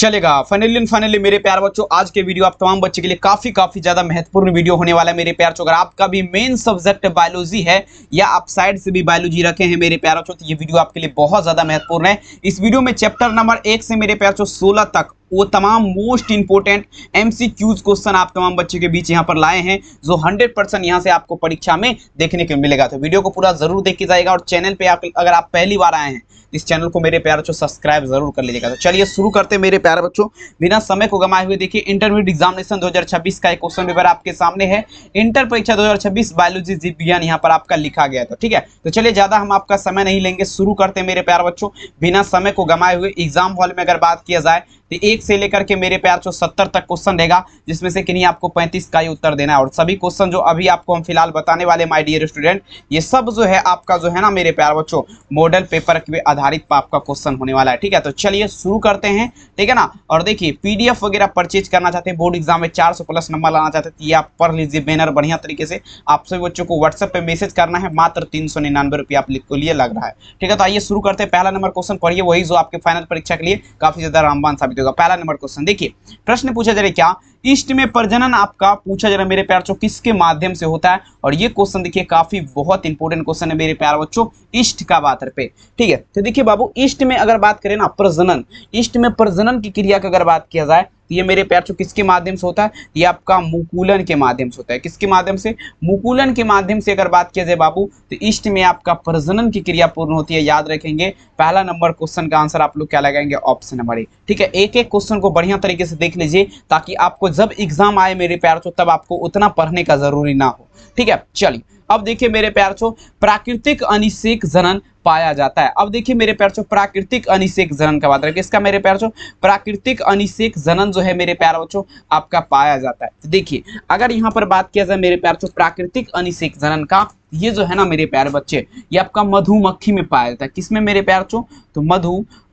चलेगा। फाइनली मेरे प्यार बच्चों, आज के वीडियो आप तमाम बच्चे के लिए काफी ज्यादा महत्वपूर्ण वीडियो होने वाला है मेरे प्यार बच्चों। अगर आपका भी मेन सब्जेक्ट बायोलॉजी है या आप साइड से भी बायोलॉजी रखे हैं मेरे प्यार बच्चों, तो ये वीडियो आपके लिए बहुत ज्यादा महत्वपूर्ण है। इस वीडियो में चैप्टर नंबर 1 से मेरे प्यार बच्चों 16 तक वो तमाम मोस्ट इंपोर्टेंट MCQs क्वेश्चन आप तमाम बच्चे के बीच यहाँ पर लाए हैं, जो 100% यहाँ से आपको परीक्षा में देखने को मिलेगा। तो वीडियो को पूरा जरूर देख के जाएगा और चैनल पे अगर आप पहली बार आए हैं इस चैनल को मेरे प्यारे बच्चों सब्सक्राइब जरूर कर लीजिएगा। तो चलिए शुरू करते हैं मेरे प्यारे बच्चों, बिना समय को गंवाए हुए। देखिए इंटरमीडिएट एग्जामिनेशन 2026 का एक क्वेश्चन पेपर आपके सामने है। इंटर परीक्षा 2026 बायोलॉजी जीव विज्ञान यहाँ पर आपका लिखा गया था, ठीक है। तो चलिए ज्यादा हम आपका समय नहीं लेंगे, शुरू करते हैं मेरे प्यारे बच्चों बिना समय को गंवाए हुए। एग्जाम हॉल में अगर बात किया जाए तो 1 से लेकर के मेरे प्यार बच्चों 70 तक क्वेश्चन रहेगा, जिसमें से किन्हीं आपको 35 का ही उत्तर देना है। और सभी क्वेश्चन जो अभी आपको हम फिलहाल बताने वाले माय डियर स्टूडेंट, ये सब जो है आपका जो है ना मेरे प्यार बच्चों मॉडल पेपर पे आधारित आपका क्वेश्चन होने वाला है, ठीक है। तो चलिए शुरू करते हैं, ठीक है ना। और देखिए PDF वगैरह परचेज करना चाहते हैं, बोर्ड एग्जाम में 400 प्लस नंबर लाना चाहते हैं, तो ये आप पढ़ लीजिए बैनर बढ़िया तरीके से। आप सभी बच्चों को व्हाट्सएप पे मैसेज करना है, मात्र 399 रुपये आप लिख को लिए लग रहा है, ठीक है। तो आइए शुरू करते हैं। पहला नंबर क्वेश्चन पढ़िए, वही जो आपके फाइनल परीक्षा के लिए काफी ज्यादा रामबाण साबित होगा। पहला नंबर क्वेश्चन देखिए, प्रश्न पूछा जा रहा है क्या, ईस्ट में प्रजनन आपका पूछा जा रहा है मेरे प्यार बच्चों किसके माध्यम से होता है। और ये क्वेश्चन देखिए काफी बहुत इंपॉर्टेंट क्वेश्चन है मेरे प्यार बच्चों, ईस्ट का बात पे, ठीक है। तो देखिए बाबू, ईस्ट में अगर बात करें ना प्रजनन, ईस्ट में प्रजनन की क्रिया की अगर बात किया जाए तो ये मेरे प्यार बच्चों किसके माध्यम से होता है, ये आपका मुकुलन के माध्यम से होता है। किसके माध्यम से, मुकुलन के माध्यम से अगर बात किया जाए बाबू, तो ईस्ट में आपका प्रजनन की क्रिया पूर्ण होती है, याद रखेंगे। पहला नंबर क्वेश्चन का आंसर आप लोग क्या लगाएंगे, ऑप्शन नंबर ए, ठीक है। एक एक क्वेश्चन को बढ़िया तरीके से देख लीजिए, ताकि आपको जब एग्जाम आए मेरे प्यार बच्चों तब आपको उतना पढ़ने का जरूरी ना हो, ठीक है। चलिए अब देखिए मेरे प्यार बच्चों, प्राकृतिक अनिषेक जनन पाया जाता है। अब देखिए मेरे प्यार बच्चों, प्राकृतिक अनिषेक जनन का बात है किसका मेरे प्यार बच्चों, प्राकृतिक अनिषेक जनन जो है मेरे प्यार बच्चों आपका पाया जाता है। तो देखिए अगर यहाँ पर बात किया जाए मेरे प्यार बच्चों प्राकृतिक अनिषेक जनन का, ये जो है ना मेरे प्यारे बच्चे, ये आपका मधुमक्खी में पाया जाता है। किसमें मेरे प्यार बच्चों, तो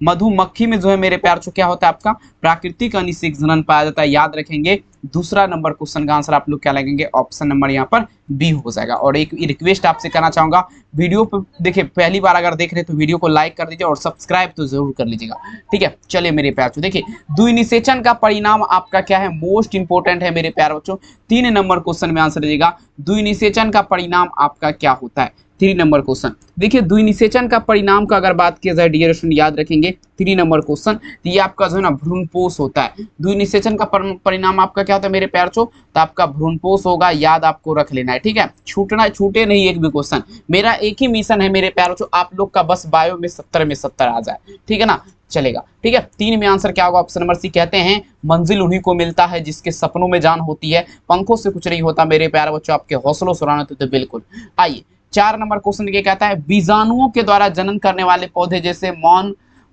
मधुमक्खी में जो है मेरे प्यार बच्चों क्या होता है, आपका प्राकृतिक अनिषेक जनन पाया जाता है, याद रखेंगे। दूसरा नंबर क्वेश्चन का आंसर आप लोग क्या लगेंगे, ऑप्शन नंबर यहाँ पर बी हो जाएगा। और एक रिक्वेस्ट आपसे करना चाहूंगा, वीडियो पे देखिए पहली बार अगर देख रहे तो वीडियो को लाइक कर दीजिए और सब्सक्राइब तो जरूर कर लीजिएगा, ठीक है। चलिए मेरे प्यार बच्चों देखिए, द्विनिषेचन का परिणाम आपका क्या है, मोस्ट इंपोर्टेंट है मेरे प्यार बच्चों। 3 नंबर क्वेश्चन में आंसर दीजिएगा, द्विनिषेचन का परिणाम आपका क्या होता है। 3 नंबर क्वेश्चन देखिए, द्विनिषेचन का परिणाम का अगर बात किया जाए डियर स्टूडेंट, याद रखेंगे 3 नंबर क्वेश्चन, तो ये आपका जो है ना भ्रूणपोष होता है। द्विनिषेचन का परिणाम आपका क्या होता है मेरे प्यार बच्चों, तो आपका भ्रूणपोष होगा, याद आपको रख लेना है, ठीक है। छूटे नहीं एक भी क्वेश्चन। मेरा एक ही मिशन है मेरे प्यार बच्चों, आप लोग का बस बायो में 70 में 70 आ जाए, ठीक है ना, चलेगा, ठीक है। 3 में आंसर क्या होगा, ऑप्शन नंबर सी। कहते हैं मंजिल उन्हीं को मिलता है जिसके सपनों में जान होती है, पंखों से कुछ नहीं होता मेरे प्यारे बच्चों, आपके हौसलों से उड़ान होते तो बिल्कुल। आइए 4 नंबर क्वेश्चन ये कहता है, बीजाणुओं के द्वारा जनन करने वाले पौधे जैसे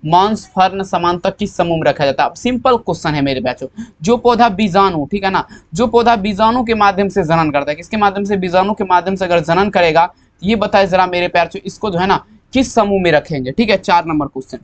मॉन्स फर्न समांतर किस समूह में रखा जाता है। अब सिंपल क्वेश्चन है मेरे बच्चों, जो पौधा बीजाणु, ठीक है ना, जो पौधा बीजाणु के माध्यम से जनन करता है, किसके माध्यम से, बीजाणु के माध्यम से अगर जनन करेगा, ये बताए जरा मेरे प्यार बच्चों, इसको जो है ना किस समूह में रखेंगे, ठीक है। 4 नंबर क्वेश्चन,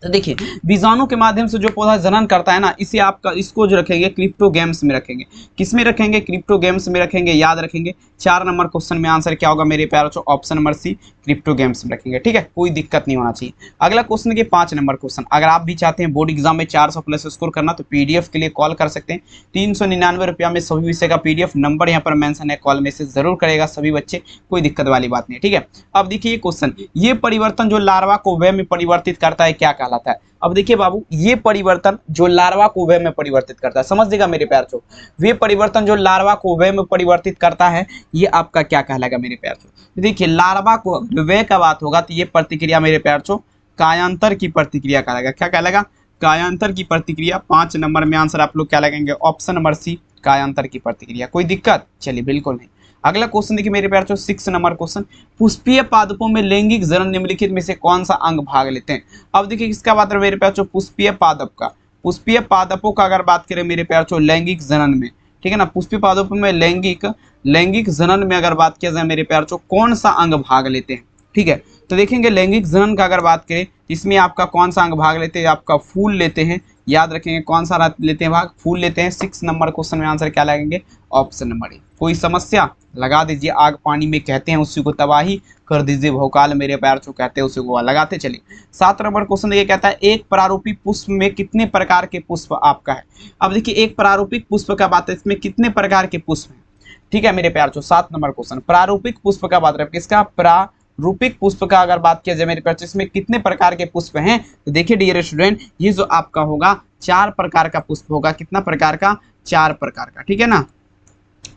तो देखिए बीजाणु के माध्यम से जो पौधा जनन करता है ना, इसे आपका इसको जो रखेंगे क्रिप्टोगैम्स में रखेंगे। किस में रखेंगे, क्रिप्टोगैम्स में रखेंगे, याद रखेंगे। 4 नंबर क्वेश्चन में आंसर क्या होगा मेरे प्यारे बच्चों, ऑप्शन नंबर सी, क्रिप्टोगैम्स में रखेंगे, ठीक है। कोई दिक्कत नहीं होना चाहिए। अगला क्वेश्चन के 5 नंबर क्वेश्चन, अगर आप भी चाहते हैं बोर्ड एग्जाम में 400 प्लस स्कोर करना, तो PDF के लिए कॉल कर सकते हैं। 399 रुपया में सभी विषय का PDF, नंबर यहाँ पर मेंशन है, कॉल मैसेज जरूर करेगा सभी बच्चे, कोई दिक्कत वाली बात नहीं है, ठीक है। अब देखिए क्वेश्चन, ये परिवर्तन जो लार्वा को वय में परिवर्तित करता है क्या कहलाता है। अब देखिए बाबू, ये परिवर्तन जो लार्वा को वय में परिवर्तित करता है, समझिएगा मेरे प्यार बच्चों, वे परिवर्तन जो लार्वा को वय में परिवर्तित करता है, ये आपका क्या कहलाएगा मेरे प्यार बच्चों। देखिए लार्वा को वय का बात होगा तो ये प्रतिक्रिया मेरे प्यार बच्चों कायांतर की प्रतिक्रिया कहलाएगा। क्या कहलाएगा, कायांतर की प्रतिक्रिया। 5 नंबर में आंसर आप लोग क्या लगेंगे, ऑप्शन नंबर सी, कायांतर की प्रतिक्रिया। कोई दिक्कत, चलिए बिल्कुल नहीं। अगला क्वेश्चन देखिए मेरे प्यार बच्चों, 6 नंबर क्वेश्चन, पुष्पीय पादपों में लैंगिक जनन निम्नलिखित में से कौन सा अंग भाग लेते हैं। अब देखिए किसका बात है मेरे प्यार बच्चों, पुष्पीय पादप का। पुष्पीय पादपों का अगर बात करें मेरे प्यार बच्चों लैंगिक जनन में, ठीक है ना, पुष्पीय पादपों में लैंगिक जनन में अगर बात किया जाए मेरे प्यार बच्चों कौन सा अंग भाग लेते हैं, ठीक है। तो देखेंगे लैंगिक जनन का अगर बात करें, इसमें आपका कौन सा अंग भाग लेते हैं, आपका फूल लेते हैं, याद रखेंगे कौन सा लेते हैं भाग, फूल लेते हैं। 6 नंबर क्वेश्चन में आंसर क्या लगेंगे, ऑप्शन नंबर ए। कोई समस्या, लगा दीजिए। आग पानी में कहते हैं उसी को तबाही, कर दीजिए भौकाल मेरे प्यार जो कहते हैं उसी को लगाते चलिए। 7 नंबर क्वेश्चन ये कहता है एक प्रारूपिक पुष्प में कितने प्रकार के पुष्प आपका है। अब देखिए एक प्रारूपिक पुष्प का बात है, इसमें कितने प्रकार के पुष्प हैं, ठीक है मेरे प्यार जो। 7 नंबर क्वेश्चन प्रारूपिक पुष्प का बात है, किसका, प्रारूपिक पुष्प का अगर बात किया जाए मेरे प्यार इसमें कितने प्रकार के पुष्प हैं, तो देखिए डियर स्टूडेंट ये जो आपका होगा 4 प्रकार का पुष्प होगा। कितना प्रकार का, 4 प्रकार का, ठीक है ना,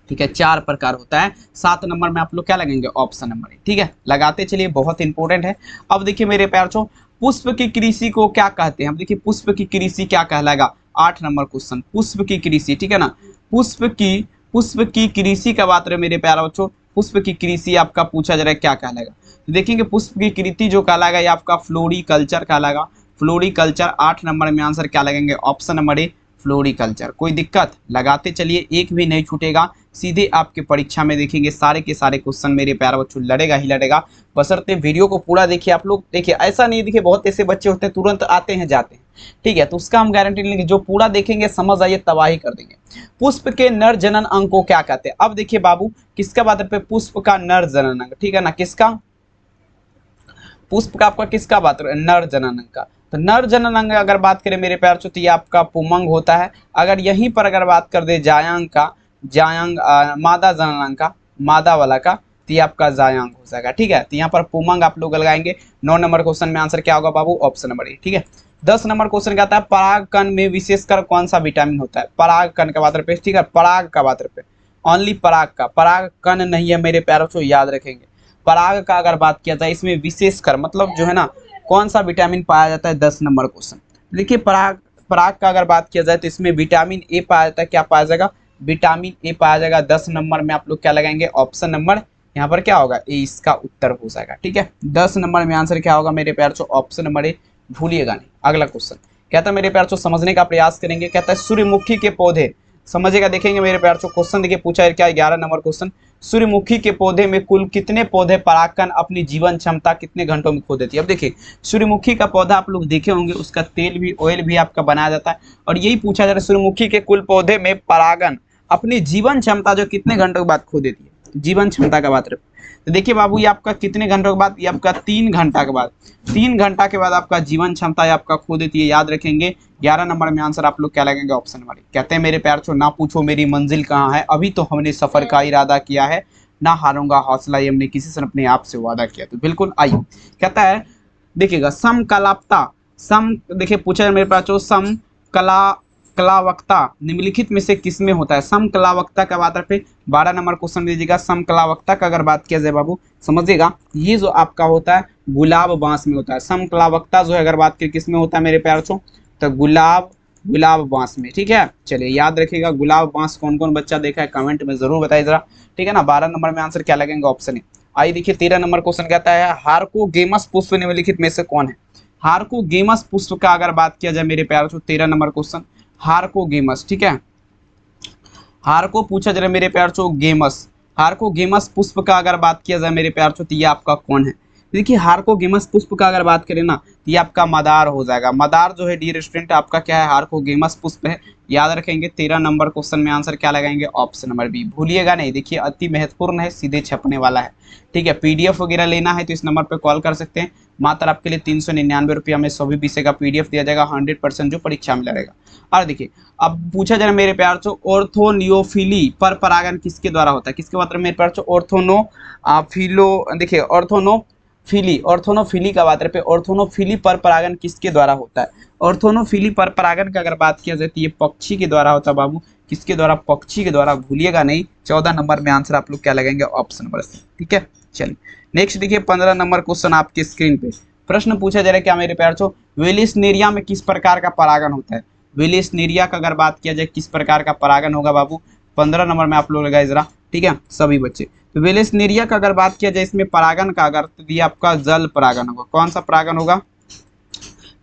ठीक है 4 प्रकार होता है। 7 नंबर में आप लोग क्या लगेंगे, ऑप्शन नंबर ए, ठीक है लगाते चलिए, बहुत इंपॉर्टेंट है। अब देखिए मेरे प्यार छो पुष्प की कृषि को क्या कहते हैं। अब देखिए पुष्प की कृषि क्या कहलाएगा, 8 नंबर क्वेश्चन पुष्प की कृषि, ठीक है ना। पुष्प की कृषि का बात रहे मेरे प्यारे बच्चों, पुष्प की कृषि आपका पूछा जा रहा है क्या कहलाएगा, तो देखेंगे पुष्प की कृषि जो कहलाएगा ये आपका फ्लोरिकल्चर कहलाएगा। फ्लोरिकल्चर 8 नंबर में आंसर क्या लगेंगे, ऑप्शन नंबर ए फ्लोरिकल्चर। कोई दिक्कत, लगाते चलिए, एक भी नहीं छूटेगा, सीधे आपके परीक्षा में देखेंगे सारे के सारे क्वेश्चन मेरे प्यारे बच्चों लड़ेगा ही लड़ेगा। बशर्ते वीडियो को पूरा देखिए आप लोग। देखिए ऐसा नहीं, देखिए बहुत ऐसे बच्चे होते हैं तुरंत आते हैं जाते हैं, ठीक है, तो उसका हम गारंटी लेंगे, जो पूरा देखेंगे समझ आइए तबाही कर देंगे। पुष्प के नर जनन अंग को क्या कहते हैं। अब देखिए बाबू किसका बात है, पुष्प का नर जनन अंग, ठीक है ना, किसका, पुष्प का आपका किसका बात है, नर जनन अंग का। तो नर जनन अंग अगर बात करें मेरे प्यार तो ये आपका पुमंग होता है। अगर यहीं पर अगर बात कर दे जायांग का, जायांग मादा जनन अंग का, मादा वाला का, तो ये आपका जायांग हो जाएगा, ठीक है। तो यहाँ पर पुमंग आप लोग लगाएंगे। 9 नंबर क्वेश्चन में आंसर क्या होगा बाबू, ऑप्शन नंबर ए, ठीक है। 10 नंबर क्वेश्चन कहता है पराग कण में विशेषकर कौन सा विटामिन होता है। पराग कण का बात पे, ठीक है, पराग का बात पे, ओनली पराग का, पराग कण नहीं है मेरे प्यारों को, याद रखेंगे। पराग का अगर बात किया जाए इसमें विशेषकर मतलब जो है ना कौन सा विटामिन पाया जाता है, 10 नंबर क्वेश्चन। देखिए पराग का अगर बात किया जाए तो इसमें विटामिन ए पाया जाता है, क्या पाया जाएगा, विटामिन ए पाया जाएगा। 10 नंबर में आप लोग क्या लगाएंगे, ऑप्शन नंबर, यहाँ पर क्या होगा, ए इसका उत्तर हो जाएगा, ठीक है। 10 नंबर में आंसर क्या होगा मेरे प्यार चो, ऑप्शन नंबर ए, भूलिएगा नहीं। अगला क्वेश्चन कहता है मेरे प्यार चो समझने का प्रयास करेंगे, कहता है सूर्यमुखी के पौधे, समझेगा देखेंगे मेरे प्यार चो। क्वेश्चन देखिए पूछा है क्या, 11 नंबर क्वेश्चन, सूर्यमुखी के पौधे में कुल कितने पौधे परागकण अपनी जीवन क्षमता कितने घंटों में खो देती है। अब देखिए सूर्यमुखी का पौधा आप लोग देखे होंगे, उसका तेल भी, ऑयल भी आपका बनाया जाता है, और यही पूछा जा रहा है सूर्यमुखी के कुल पौधे में परागण अपनी जीवन क्षमता जो कितने घंटों के बाद खो देती है, जीवन क्षमता का बात। तो देखिए बाबू ये आपका कितने घंटों के बाद, ये आपका 3 घंटा के बाद, 3 घंटा के बाद आपका जीवन क्षमता आपका खो देती है, याद रखेंगे। 11 नंबर में आंसर आप लोग क्या लगेंगे, ऑप्शन नंबर। कहते हैं मेरे प्यार छो ना पूछो मेरी मंजिल कहाँ है, अभी तो हमने सफर का इरादा किया है, ना हारूंगा हौसला ये हमने किसी से अपने आप से वादा किया। तो बिल्कुल आइए, कहता है देखिएगा समकलापता, सम देखिए पूछा है मेरे पास जो समकलावक्ता निम्नलिखित में से किसमें होता है। समकलावक्ता का बात पे 12 नंबर क्वेश्चन दीजिएगा। समकलावक्ता का अगर बात किया जाए बाबू समझिएगा, ये जो आपका होता है गुलाब बांस में होता है। समकलावक्ता जो है अगर बात करें किसमें होता है मेरे प्यार छो, तो गुलाब बांस में, ठीक है। चलिए याद रखिएगा गुलाब बांस कौन कौन बच्चा देखा है कमेंट में जरूर बताइए जरा, ठीक है ना। 12 नंबर में आंसर क्या लगेंगे, ऑप्शन ए। आइए देखिए 13 नंबर क्वेश्चन कहता है हार्कोगेमस पुष्प निम्नलिखित में से कौन है। हार्कोगेमस पुष्प का अगर बात किया जाए मेरे प्यार छो, 13 नंबर क्वेश्चन हार्कोगेमस, ठीक है। हार्को पूछा जा रहा है मेरे प्यार छो गेमस, हार्कोगेमस पुष्प का अगर बात किया जाए मेरे प्यार छो तो ये आपका कौन है। देखिए हार्कोगेमस पुष्प का अगर बात करें ना तो ये आपका मदार हो जाएगा। मदार जो है डियर स्टूडेंट आपका क्या है, हार्कोगेमस पुष्प है, याद रखेंगे। 13 नंबर क्वेश्चन में आंसर क्या लगाएंगे, ऑप्शन नंबर बी, भूलिएगा नहीं। देखिए अति महत्वपूर्ण है, सीधे छपने वाला है, ठीक है। पीडीएफ वगैरह लेना है तो इस नंबर पर कॉल कर सकते हैं। मात्र आपके लिए 399 रुपया में सभी विषय का पीडीएफ दिया जाएगा, 100% जो परीक्षा में लड़ेगा। और देखिए अब पूछा जा रहा है मेरे प्यार चो ऑर्थोनियोफिली पर परागण किसके द्वारा होता है, किसके मतलब मेरे प्यार चो ऑर्थोनोफिलो, देखिए ऑर्थोनोफिली का बात है, ऑर्थोनोफिली पर परागण किसके द्वारा होता है। ऑर्थोनोफिली पर परागण का अगर बात किया जाए तो ये पक्षी के द्वारा होता है बाबू, किसके द्वारा, पक्षी के द्वारा, भूलिएगा नहीं। 14 नंबर में आंसर आप लोग क्या लगेंगे, ऑप्शन नंबर सी, ठीक है। चलिए नेक्स्ट देखिए 15 नंबर क्वेश्चन आपके स्क्रीन पे प्रश्न पूछा जा रहा है क्या मेरे प्यार छो, वेलिस्नेरिया में किस प्रकार का परागण होता है। वेलिस्नेरिया का अगर बात किया जाए किस प्रकार का परागण होगा बाबू, 15 नंबर में आप लोग लगाए जरा, ठीक है सभी बच्चे। तो वेलिस्नेरिया का अगर बात किया जाए इसमें परागण का अगर तो ये आपका जल परागण होगा। कौन सा परागण होगा,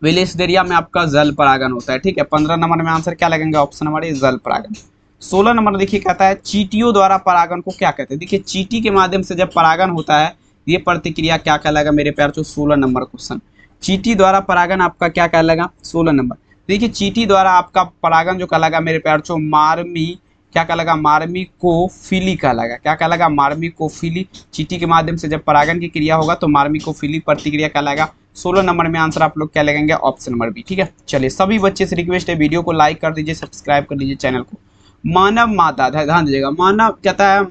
वेलिस्नेरिया में आपका जल परागण होता है, ठीक है। 15 नंबर में आंसर क्या लगेंगे, ऑप्शन नंबर ए जल परागण। 16 नंबर देखिए कहता है चींटियों द्वारा परागण को क्या कहते हैं। देखिए चींटी के माध्यम से जब परागण होता है ये प्रतिक्रिया क्या कहलाएगा मेरे प्यार चो, 16 नंबर क्वेश्चन। चींटी द्वारा परागण आपका क्या कहलाएगा, 16 नंबर। देखिए चींटी द्वारा आपका परागण जो कहलाएगा मेरे प्यार चो मार्मी क्या कहलाएगा, मार्मिकोफिली कहलाएगा। क्या कहलाएगा, मार्मिकोफिली। चींटी के माध्यम से जब परागण की क्रिया होगा तो मार्मिकोफिली प्रतिक्रिया कहलाएगा। 16 नंबर में आंसर आप लोग क्या लगेंगे, ऑप्शन नंबर बी। ठीक है, चलिए सभी बच्चे से रिक्वेस्ट है, वीडियो को लाइक कर दीजिए, सब्सक्राइब कर लीजिए चैनल को। मानव मादा, ध्यान दीजिएगा, मानव कहता है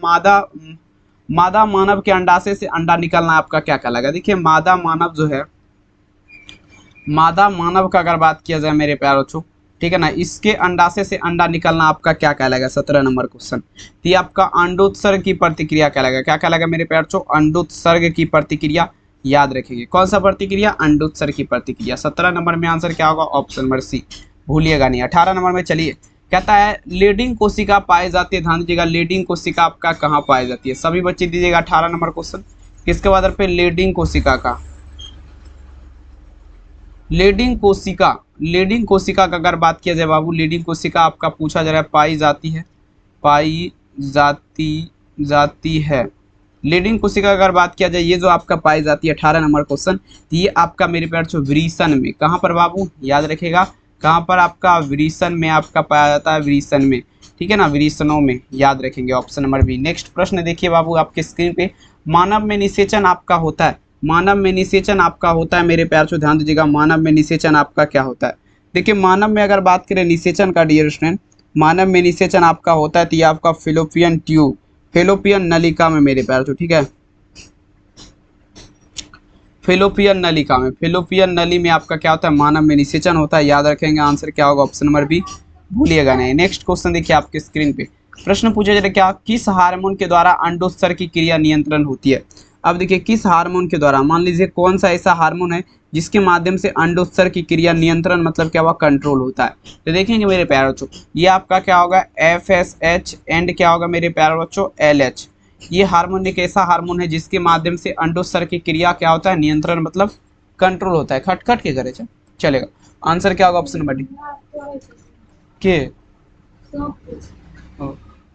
मादा मानव के अंडाशय से अंडा निकलना आपका क्या कहलाएगा। देखिए मादा मानव जो है, मादा मानव का अगर बात किया जाए मेरे प्यारे बच्चों, ठीक है ना, इसके अंडाशय से अंडा निकलना आपका क्या कहलाएगा, 17 नंबर क्वेश्चन। तो ये आपका अंडोत्सर्ग की प्रतिक्रिया कहलाएगा। क्या कहलाएगा मेरे प्यारे बच्चों, अंडोत्सर्ग की प्रतिक्रिया। याद रखेंगे कौन सा प्रतिक्रिया, अंडोत्सर्ग की प्रतिक्रिया। 17 नंबर में आंसर क्या होगा, ऑप्शन नंबर सी, भूलिएगा नहीं। 18 नंबर में चलिए, कहता है लीडिंग कोशिका पाई जाती है। ध्यान दीजिएगा, लीडिंग कोशिका आपका कहाँ पाई जाती है, सभी बच्चे दीजिएगा 18 नंबर क्वेश्चन। किसके आधार पे, लीडिंग कोशिका का, लीडिंग कोशिका, लीडिंग कोशिका का अगर बात किया जाए बाबू, लीडिंग कोशिका आपका पूछा जा रहा है पाई जाती है, पाई जाती है। लीडिंग कोशिका का अगर बात किया जाए, ये जो आपका पाई जाती है 18 नंबर क्वेश्चन, तो ये आपका मेरे प्यारे बच्चों वृषण में, कहाँ पर बाबू, याद रखेगा, कहाँ पर आपका वृषण में आपका पाया जाता है, वृषण में। ठीक है ना, वृषणों में, याद रखेंगे ऑप्शन नंबर बी। नेक्स्ट प्रश्न देखिए बाबू आपके स्क्रीन पे, मानव में निषेचन आपका होता है, मानव में निषेचन आपका होता है मेरे प्यार से, ध्यान दीजिएगा, मानव में निषेचन आपका क्या होता है। देखिए मानव में अगर बात करें निषेचन का डियर स्टूडेंट, मानव में निषेचन आपका होता है तो ये आपका फेलोपियन ट्यूब, फेलोपियन नलिका में मेरे प्यार से, ठीक है, फेलोपियन नलिका में, फेलोपियन नली में आपका क्या होता है, मानव में निषेचन होता है। याद रखेंगे, आंसर क्या होगा, ऑप्शन नंबर बी, भूलिएगा नहीं। नेक्स्ट क्वेश्चन देखिए आपके स्क्रीन पे, प्रश्न पूछा जाए क्या, किस हार्मोन के द्वारा अंडोत्सर्ग की क्रिया नियंत्रण होती है। अब देखिए किस हार्मोन के द्वारा, मान लीजिए कौन सा ऐसा हार्मोन है जिसके माध्यम से अंडोत्सर्ग की क्रिया नियंत्रण मतलब क्या हुआ, कंट्रोल होता है। तो देखेंगे मेरे प्यारे बच्चों, ये आपका क्या होगा, FSH एंड क्या होगा मेरे प्यारे बच्चों, LH। ये हार्मोन एक ऐसा हार्मोन है जिसके माध्यम से अंडोत्सर्ग की क्रिया क्या होता है, नियंत्रण मतलब कंट्रोल होता है। खटखट के करे चलेगा, आंसर क्या होगा, ऑप्शन नंबर डी के।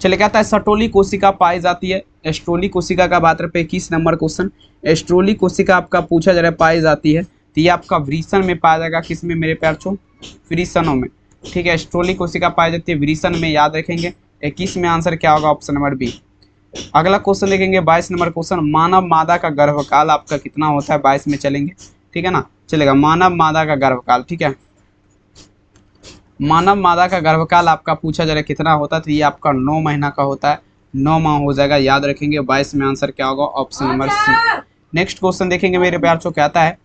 चले, कहता है सटोली कोशिका पाई जाती है, एस्ट्रोली कोशिका का बात पे 21 नंबर क्वेश्चन, एस्ट्रोली कोशिका आपका पूछा जा रहा है पाई जाती है, तो ये आपका वृषण में पाया जाएगा, किस में मेरे प्यार छो, वृषणों में। ठीक है, एस्ट्रोली कोशिका पाई जाती है वृषण में, याद रखेंगे। 21 में आंसर क्या होगा, ऑप्शन नंबर बी। अगला क्वेश्चन देखेंगे 22 नंबर क्वेश्चन, मानव मादा का गर्भकाल आपका कितना होता है, 22 में चलेंगे, ठीक है ना, चलेगा, मानव मादा का गर्भकाल, ठीक है, मानव मादा का गर्भकाल आपका पूछा जा रहा है कितना होता है, तो ये आपका 9 महीना का होता है, 9 माह हो जाएगा, याद रखेंगे। 22 में आंसर क्या होगा, option number C. Next question देखेंगे मेरे प्यार को, कहता है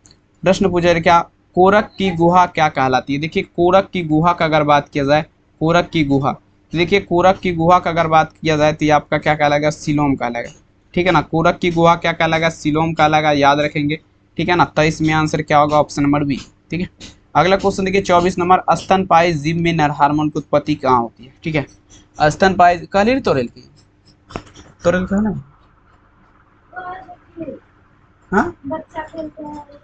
प्रश्न पूछा क्या, कोरक की गुहा क्या कहलाती है। देखिए कोरक की गुहा का अगर बात किया जाए, कोरक की गुहा, तो देखिए कोरक की गुहा का अगर बात किया जाए तो ये आपका क्या कहलाएगा, सीलोम कहलाएगा, ठीक है ना, कोरक की गुहा क्या कहलाएगा, सीलोम कहलाएगा, याद रखेंगे, ठीक है ना। 23 में आंसर क्या होगा, ऑप्शन नंबर बी, ठीक है। अगला क्वेश्चन देखिए 24 नंबर, स्तनपायी जीव में नर हार्मोन की उत्पत्ति कहाँ होती है, ठीक है, स्तनपायी कहली तोरेल की, तोरेल कहा ना, हाँ बच्चा खेलते हैं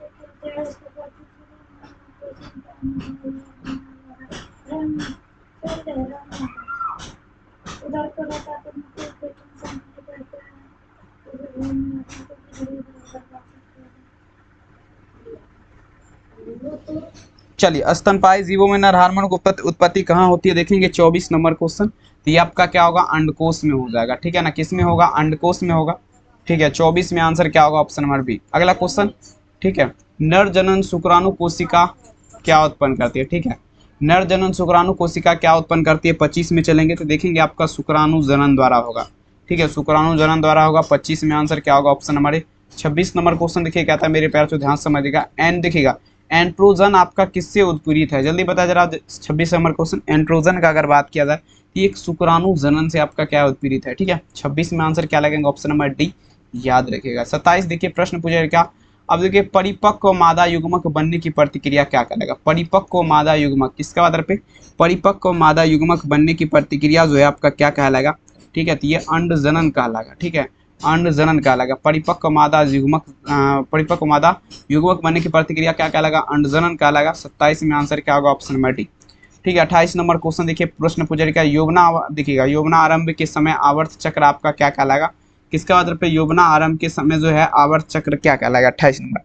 चलिए, स्तनपायी जीवों में नर हार्मोन की उत्पत्ति कहाँ होती है, देखेंगे 24 नंबर क्वेश्चन, तो ये आपका क्या होगा, अंडकोश में हो जाएगा, ठीक है ना, किस में होगा, अंडकोश में होगा, ठीक है। 24 में आंसर क्या होगा, ऑप्शन नंबर बी। अगला क्वेश्चन, ठीक है, नर जनन शुक्राणु कोशिका क्या उत्पन्न करती है, ठीक है, नर जनन शुक्राणु कोशिका क्या उत्पन्न करती है, 25 में चलेंगे तो देखेंगे आपका शुक्राणु जनन द्वारा होगा, ठीक है, शुक्राणु जनन द्वारा होगा। 25 में आंसर क्या होगा, option number A. 26 number question देखिए, क्या था मेरे प्यार से, ध्यान समझिएगा, एन देखिएगा, एंड्रोजन आपका किससे उत्प्रेरित है, जल्दी बता जरा। 26 नंबर क्वेश्चन, एंड्रोजन का अगर बात किया जाए तो एक शुक्राणु जनन से आपका क्या उत्प्रेरित है, ठीक है। 26 में आंसर क्या लगेगा, ऑप्शन नंबर डी, याद रखिएगा। 27 देखिए प्रश्न पूछा क्या, अब देखिए परिपक्व मादा युग्मक बनने की प्रतिक्रिया क्या कहलाएगा, परिपक्व मादा युग्मक किसके आधार पे, परिपक्व मादा युग्मक बनने की प्रतिक्रिया जो है आपका क्या कहलाएगा, ठीक है, तो ये अंडजनन कहलाएगा, ठीक है, अंडजनन कहलाएगा। परिपक्व मादा युग्मक, परिपक्व मादा युग्मक बनने की प्रतिक्रिया क्या कहलाएगा, अंडजनन कहलाएगा। 27 में आंसर क्या होगा, ऑप्शन नंबर डी, ठीक है। 28 नंबर क्वेश्चन देखिए, प्रश्न पूछा क्या, यौवना देखिएगा, यौवना आरंभ के समय आवर्त चक्र आपका क्या कहलाएगा, किसके आधार पे, यौवना आरंभ के समय जो है आवर्त चक्र क्या कहलाएगा, 28 नंबर,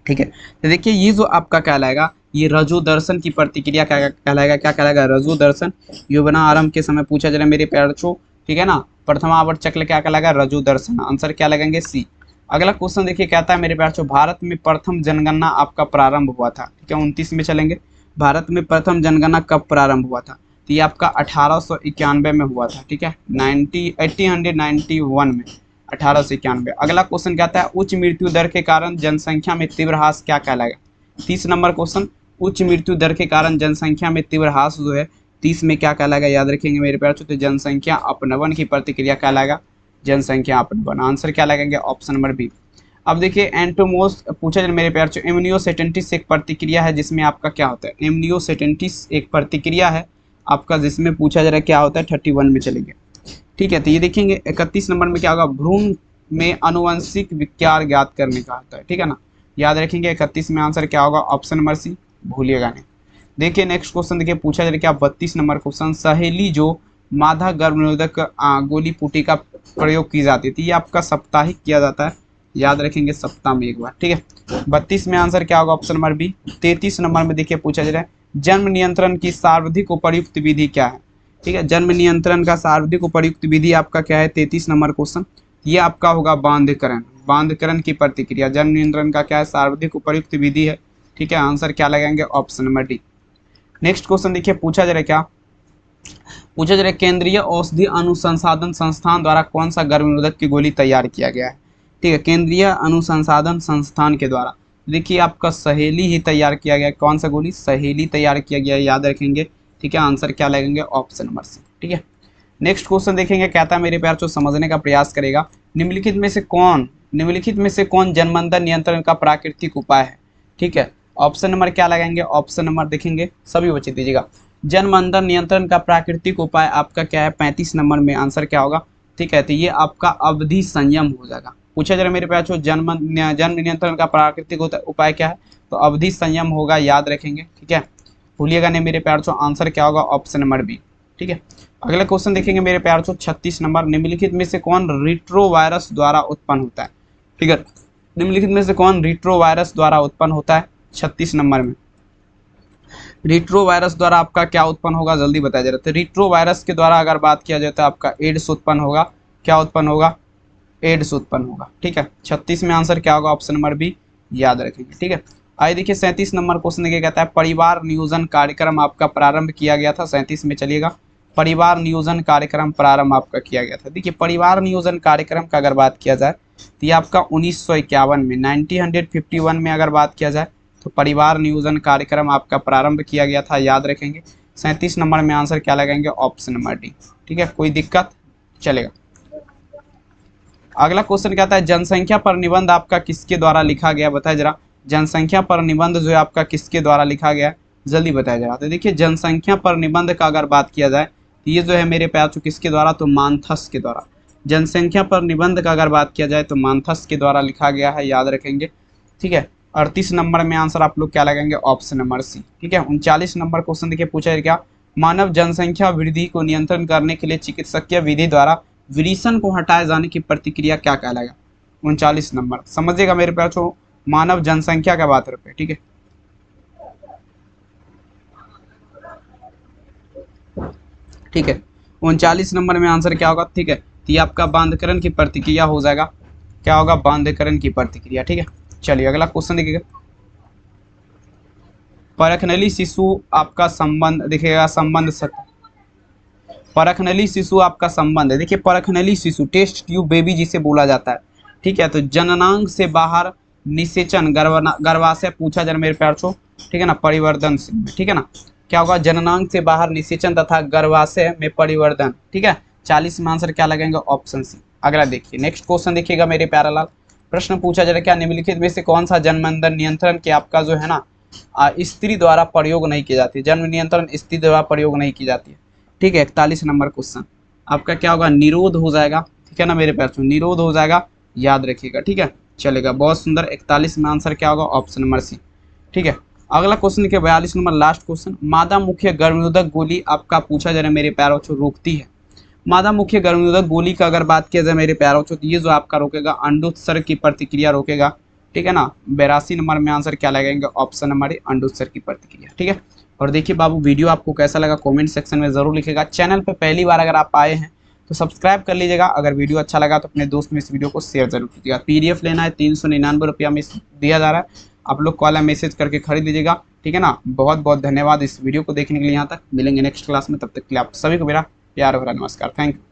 ठीक है। तो देखिए ये जो आपका कहलाएगा, ये रजो दर्शन की प्रतिक्रिया क्या कहलाएगा, क्या कहलाएगा, रजो दर्शन। युवना आरंभ के समय पूछा जा रहा है मेरे प्यारे बच्चों, ठीक है ना। प्रथमावर्त चक्र क्या कहलाएगा, रजो दर्शन। आंसर क्या लगेंगे, सी। अगला क्वेश्चन देखिए, कहता है मेरे प्यारे बच्चों, भारत में प्रथम जनगणना आपका प्रारंभ हुआ था, ठीक है। 29 में चलेंगे। भारत में प्रथम जनगणना कब प्रारंभ हुआ था, तो ये आपका 1891 में हुआ था, ठीक है। 1891 में, 1891। अगला क्वेश्चन कहता है, उच्च मृत्यु दर के कारण जनसंख्या में तीव्र ह्रास क्या कहलाएगा। 30 नंबर क्वेश्चन, उच्च मृत्यु दर के कारण जनसंख्या में तीव्र ह्रास जो है 30 में क्या कहलाएगा, याद रखेंगे मेरे प्यारे बच्चों, तो जनसंख्या अपनवन की प्रतिक्रिया कहलाएगा, जनसंख्या अपनवन। आंसर क्या लगेंगे, ऑप्शन नंबर बी। अब देखिए, एंटोमोस पूछा जाए मेरे प्यारे बच्चों, एमनियोसेटेंटिस एक प्रतिक्रिया है जिसमें आपका क्या होता है, एमनियोसेटेंटिस एक प्रतिक्रिया है आपका जिसमें पूछा जा रहा है क्या होता है, 31 में चलेंगे, ठीक है। तो ये देखेंगे 31 नंबर में क्या होगा, भ्रूण में आनुवंशिक विकार ज्ञात करने का होता है, ठीक है ना। याद रखेंगे 31 में आंसर क्या होगा, ऑप्शन नंबर सी, भूलिएगा नहीं। देखिए नेक्स्ट क्वेश्चन, देखिए पूछा जा रहा है क्या, 32 नंबर क्वेश्चन, सहेली जो मादा गर्भनिरोधक गोली पुटी का प्रयोग की जाती थी, ये आपका साप्ताहिक किया जाता है, याद रखेंगे सप्ताह में एक बार, ठीक है। 32 में आंसर क्या होगा, ऑप्शन नंबर बी। 33 नंबर में देखिए पूछा जा रहा है, जन्म नियंत्रण की सर्वाधिक उपयुक्त विधि क्या है, ठीक है। जन्म नियंत्रण का सर्वाधिक उपयुक्त विधि आपका क्या है, 33 नंबर क्वेश्चन, ये आपका होगा बांधकरण, बांधकरण की प्रतिक्रिया जन्म नियंत्रण का क्या है, सर्वाधिक उपयुक्त विधि है, ठीक है। आंसर क्या लगाएंगे, option number D. Next question देखिए पूछा जा रहा है क्या, पूछा जा रहा है केंद्रीय औषधि अनुसंधान संस्थान द्वारा कौन सा गर्भनिरोधक की गोली तैयार किया गया है, ठीक है। केंद्रीय अनुसंधान संस्थान के द्वारा देखिए आपका सहेली ही तैयार किया गया, कौन सा गोली, सहेली तैयार किया गया, याद रखेंगे, ठीक है। आंसर क्या लगेंगे, ऑप्शन नंबर सी, ठीक है। नेक्स्ट क्वेश्चन देखेंगे, कहता है मेरे प्यार जो समझने का प्रयास करेगा, निम्नलिखित में से कौन जन्मंदर नियंत्रण का प्राकृतिक उपाय है, ठीक है। ऑप्शन नंबर क्या लगाएंगे, ऑप्शन नंबर देखेंगे, सभी बच्चे दीजिएगा। जन्मंदर नियंत्रण का प्राकृतिक उपाय आपका क्या है, 35 नंबर में आंसर क्या होगा, ठीक है। तो ये आपका अवधि संयम हो जाएगा। पूछा जा रहा है मेरे प्यार जन्म नियंत्रण का प्राकृतिक उपाय क्या है, तो अवधि संयम होगा, याद रखेंगे, ठीक है। भूलिएगा नहीं मेरे प्यार आंसर क्या होगा, ऑप्शन नंबर बी, ठीक है। अगला क्वेश्चन देखेंगे मेरे प्यार 36 नंबर, निम्नलिखित में से कौन रिट्रोवायरस द्वारा उत्पन्न होता है, ठीक है। निम्नलिखित में से कौन रिट्रोवायरस द्वारा उत्पन्न होता है, 36 नंबर में। रिट्रोवायरस द्वारा आपका क्या उत्पन्न होगा, जल्दी बताया जा रहा है। रिट्रोवायरस के द्वारा अगर बात किया जाए तो आपका एड्स उत्पन्न होगा, क्या उत्पन्न होगा, एड्स उत्पन्न होगा, ठीक है। 36 में आंसर क्या होगा, ऑप्शन नंबर बी, याद रखेंगे, ठीक है। आइए देखिए 37 नंबर क्वेश्चन देखिए, कहता है परिवार नियोजन कार्यक्रम आपका प्रारंभ किया गया था, 37 में चलिएगा। परिवार नियोजन कार्यक्रम प्रारंभ आपका किया गया था। देखिए परिवार नियोजन कार्यक्रम का अगर बात किया जाए तो ये आपका 1951 में 1951 में अगर बात किया जाए तो परिवार नियोजन कार्यक्रम आपका प्रारंभ किया गया था, याद रखेंगे। 37 नंबर में आंसर क्या लगाएंगे, ऑप्शन नंबर डी, ठीक है। कोई दिक्कत, चलेगा। अगला क्वेश्चन कहता है जनसंख्या पर निबंध आपका किसके द्वारा लिखा गया, बताया जरा। जनसंख्या पर निबंध जो है आपका किसके द्वारा लिखा गया, जल्दी बताया जरा। तो देखिए जनसंख्या पर निबंध का अगर बात किया जाए तो ये जो है मेरे प्यार किसके द्वारा, तो मानथस के द्वारा। जनसंख्या पर निबंध का अगर बात किया जाए तो मानथस के द्वारा लिखा गया है, याद रखेंगे, ठीक है। 38 नंबर में आंसर आप लोग क्या लगाएंगे, ऑप्शन नंबर सी, ठीक है। 39 नंबर क्वेश्चन देखिए पूछा है क्या, मानव जनसंख्या वृद्धि को नियंत्रण करने के लिए चिकित्सकीय विधि द्वारा विरेचन को हटाए जाने की प्रतिक्रिया क्या कहलाएगा। 39 नंबर समझिएगा मेरे प्यार, मानव जनसंख्या का बात रहे, ठीक है। ठीक है 39 नंबर में आंसर क्या होगा, ठीक है। तो ये आपका बांधकरण की प्रतिक्रिया हो जाएगा, क्या होगा, बांधकरण की प्रतिक्रिया, ठीक है। चलिए अगला क्वेश्चन देखिएगा, परखनली शिशु आपका संबंध देखिएगा, संबंध परखनली शिशु आपका संबंध है। देखिए परखनली शिशु टेस्ट ट्यूब बेबी जिसे बोला जाता है, ठीक है। तो जननांग से बाहर निषेचन गर्भाशय पूछा जा मेरे प्यार, ठीक है ना, परिवर्धन से, ठीक है ना। क्या होगा, जननांग से बाहर निषेचन तथा गर्भाशय में परिवर्धन, ठीक है। 40 में आंसर क्या लगेंगे, ऑप्शन सी। अगला देखिए नेक्स्ट क्वेश्चन देखिएगा मेरे प्यारा लाल, प्रश्न पूछा जा रहा है क्या, निम्नलिखित में से कौन सा जन्मंदर नियंत्रण के आपका जो है ना स्त्री द्वारा प्रयोग नहीं की जाती, जन्म नियंत्रण स्त्री द्वारा प्रयोग नहीं की जाती है, ठीक है। 41 नंबर क्वेश्चन आपका क्या होगा, निरोध हो जाएगा, ठीक है ना मेरे प्यार, निरोध हो जाएगा, याद रखिएगा, ठीक है। चलेगा बहुत सुंदर। 41 में आंसर क्या होगा, ऑप्शन नंबर सी, ठीक है। अगला क्वेश्चन देखिए 42 नंबर लास्ट क्वेश्चन, मादा मुख्य गर्भनिरोधक गोली आपका पूछा जा रहा है मेरे प्यारों को रोकती है। मादा मुख्य गर्भनिरोधक गोली का अगर बात किया जाए मेरे प्यारों को, तो ये जो आपका रोकेगा अंडोत्सर्ग की प्रतिक्रिया रोकेगा, ठीक है ना। 82 नंबर में आंसर क्या लगाएंगे, ऑप्शन नंबर ए अंडोत्सर की प्रतिक्रिया। ठीक है, और देखिए बाबू वीडियो आपको कैसा लगा कमेंट सेक्शन में जरूर लिखेगा। चैनल पे पहली बार अगर आप आए हैं तो सब्सक्राइब कर लीजिएगा। अगर वीडियो अच्छा लगा तो अपने दोस्त में इस वीडियो को शेयर जरूर कीजिएगा। पीडीएफ लेना है 399 रुपया में दिया जा रहा है, आप लोग कॉल या मैसेज करके खरीद लीजिएगा। ठीक है ना, बहुत बहुत धन्यवाद इस वीडियो को देखने के लिए। यहाँ तक मिलेंगे नेक्स्ट क्लास में, तब तक के लिए आप सभी को मेरा प्यार भरा नमस्कार। Thank you.